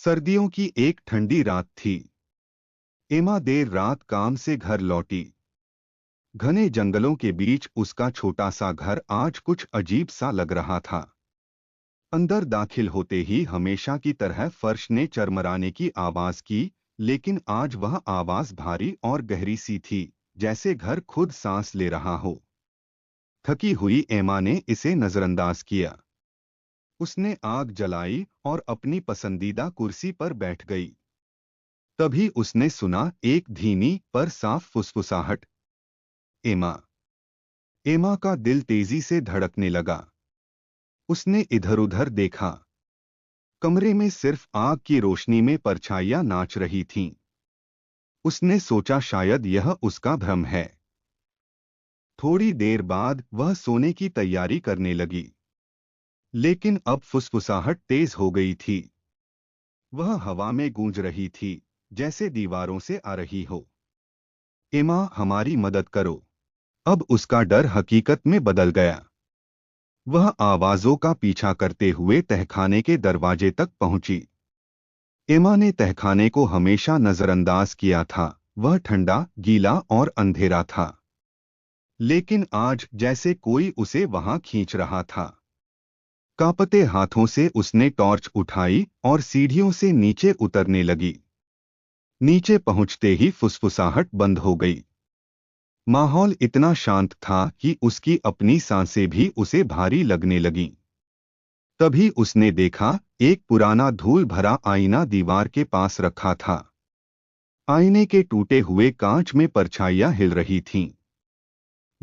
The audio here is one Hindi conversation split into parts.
सर्दियों की एक ठंडी रात थी। एमा देर रात काम से घर लौटी। घने जंगलों के बीच उसका छोटा सा घर आज कुछ अजीब सा लग रहा था। अंदर दाखिल होते ही हमेशा की तरह फर्श ने चरमराने की आवाज की, लेकिन आज वह आवाज भारी और गहरी सी थी, जैसे घर खुद सांस ले रहा हो। थकी हुई एमा ने इसे नजरअंदाज किया। उसने आग जलाई और अपनी पसंदीदा कुर्सी पर बैठ गई। तभी उसने सुना एक धीमी पर साफ फुसफुसाहट, एमा। एमा का दिल तेजी से धड़कने लगा। उसने इधर-उधर देखा। कमरे में सिर्फ आग की रोशनी में परछाइयां नाच रही थीं। उसने सोचा शायद यह उसका भ्रम है। थोड़ी देर बाद वह सोने की तैयारी करने लगी। लेकिन अब फुसफुसाहट तेज हो गई थी। वह हवा में गूंज रही थी, जैसे दीवारों से आ रही हो। एमा, हमारी मदद करो। अब उसका डर हकीकत में बदल गया। वह आवाजों का पीछा करते हुए तहखाने के दरवाजे तक पहुंची। एमा ने तहखाने को हमेशा नजरअंदाज किया था। वह ठंडा, गीला और अंधेरा था। लेकिन आज जैसे कोई उसे वहां खींच रहा था। कांपते हाथों से उसने टॉर्च उठाई और सीढ़ियों से नीचे उतरने लगी। नीचे पहुंचते ही फुसफुसाहट बंद हो गई। माहौल इतना शांत था कि उसकी अपनी सांसें भी उसे भारी लगने लगीं। तभी उसने देखा, एक पुराना धूल भरा आईना दीवार के पास रखा था। आईने के टूटे हुए कांच में परछाइयां हिल रही थीं।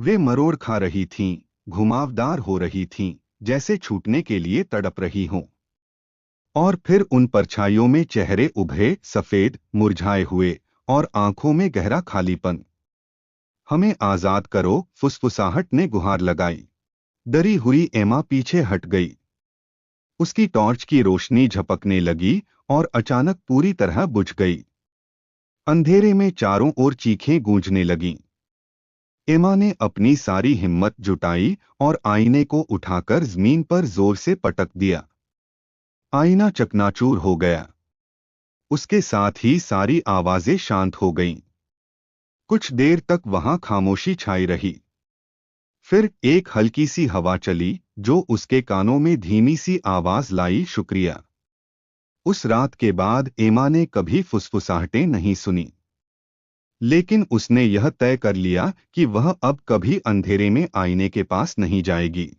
वे मरोड़ खा रही थीं, घुमावदार हो रही थीं, जैसे छूटने के लिए तड़प रही हों। और फिर उन परछाइयों में चेहरे उभरे, सफेद, मुरझाए हुए, और आंखों में गहरा खालीपन। हमें आजाद करो, फुसफुसाहट ने गुहार लगाई। डरी हुई एमा पीछे हट गई। उसकी टॉर्च की रोशनी झपकने लगी और अचानक पूरी तरह बुझ गई। अंधेरे में चारों ओर चीखें गूंजने लगीं। एमा ने अपनी सारी हिम्मत जुटाई और आईने को उठाकर जमीन पर जोर से पटक दिया। आईना चकनाचूर हो गया। उसके साथ ही सारी आवाजें शांत हो गईं। कुछ देर तक वहां खामोशी छाई रही। फिर एक हल्की सी हवा चली, जो उसके कानों में धीमी सी आवाज लाई, शुक्रिया। उस रात के बाद एमा ने कभी फुसफुसाहटें नहीं सुनी। लेकिन उसने यह तय कर लिया कि वह अब कभी अंधेरे में आईने के पास नहीं जाएगी।